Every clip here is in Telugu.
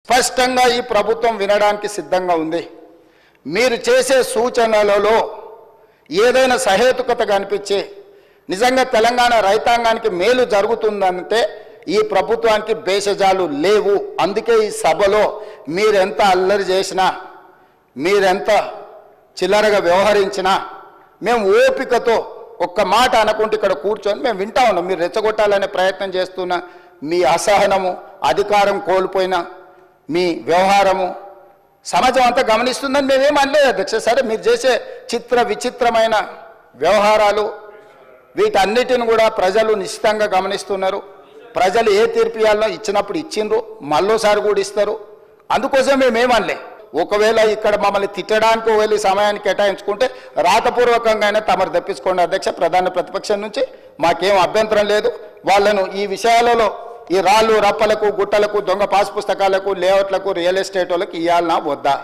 స్పష్టంగా ఈ ప్రభుత్వం వినడానికి సిద్ధంగా ఉంది. మీరు చేసే సూచనలలో ఏదైనా సహేతుకత కనిపించి నిజంగా తెలంగాణ రైతాంగానికి మేలు జరుగుతుందంటే ఈ ప్రభుత్వానికి భేషజాలు లేవు. అందుకే ఈ సభలో మీరెంత అల్లరి చేసినా, మీరెంత చిల్లరగా వ్యవహరించినా మేము ఓపికతో ఒక్క మాట అనకుంటే ఇక్కడ కూర్చొని మేము వింటా ఉన్నాం. మీరు రెచ్చగొట్టాలనే ప్రయత్నం చేస్తున్న మీ అసహనము, అధికారం కోల్పోయిన మీ వ్యవహారము సమాజం అంతా గమనిస్తుందని మేమేం అనలేదు అధ్యక్ష. సరే, మీరు చేసే విచిత్రమైన వ్యవహారాలు వీటన్నిటిని కూడా ప్రజలు నిశ్చితంగా గమనిస్తున్నారు. ప్రజలు ఏ తీర్పు ఇవ్వాలో ఇచ్చినప్పుడు ఇచ్చిండ్రు, మళ్ళోసారి కూడా ఇస్తారు. అందుకోసం మేమేమనలే. ఒకవేళ ఇక్కడ మమ్మల్ని తిట్టడానికి ఒకవేళ సమయాన్ని కేటాయించుకుంటే రాతపూర్వకంగా అయినా తమరు తెప్పించుకోండి అధ్యక్ష. ప్రధాన ప్రతిపక్షం నుంచి మాకేం అభ్యంతరం లేదు. వాళ్ళను ఈ విషయాలలో ఈ రాళ్ళు రప్పలకు, గుట్టలకు, దొంగ పాస్ పుస్తకాలకు, లేఅవుట్లకు, రియల్ ఎస్టేట్ వాళ్ళకి ఇవ్వాలన్నా వద్దా?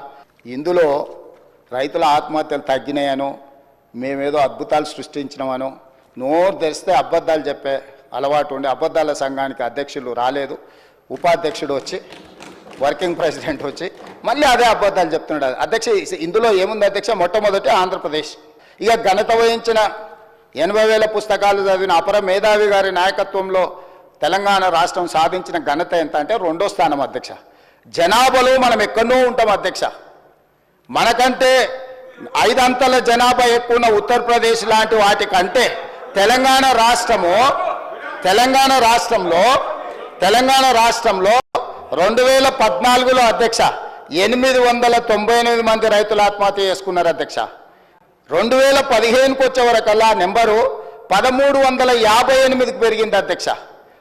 ఇందులో రైతుల ఆత్మహత్యలు తగ్గినాయనో, మేమేదో అద్భుతాలు సృష్టించినామనో నోరు తెరిస్తే అబద్ధాలు చెప్పే అలవాటు ఉండి అబద్ధాల సంఘానికి అధ్యక్షులు రాలేదు, ఉపాధ్యక్షుడు వచ్చి, వర్కింగ్ ప్రెసిడెంట్ వచ్చి మళ్ళీ అదే అబద్ధాలు చెప్తున్నాడు అధ్యక్ష. ఇందులో ఏముంది అధ్యక్ష? మొట్టమొదటి ఆంధ్రప్రదేశ్ ఇక ఘనత వహించిన 80,000 పుస్తకాలు చదివిన అపర మేధావి గారి నాయకత్వంలో తెలంగాణ రాష్ట్రం సాధించిన ఘనత ఎంత అంటే 2వ స్థానం అధ్యక్ష. జనాభాలో మనం ఎక్కడో ఉంటాం అధ్యక్ష. మనకంటే 5 అంతల జనాభా ఎక్కువ ఉన్న ఉత్తరప్రదేశ్ లాంటి వాటికంటే తెలంగాణ రాష్ట్రంలో 2014లో అధ్యక్ష 898 మంది రైతులు ఆత్మహత్య చేసుకున్నారు అధ్యక్ష. 2015కు వచ్చే వరకల్లా నెంబరు 1358కి పెరిగింది అధ్యక్ష.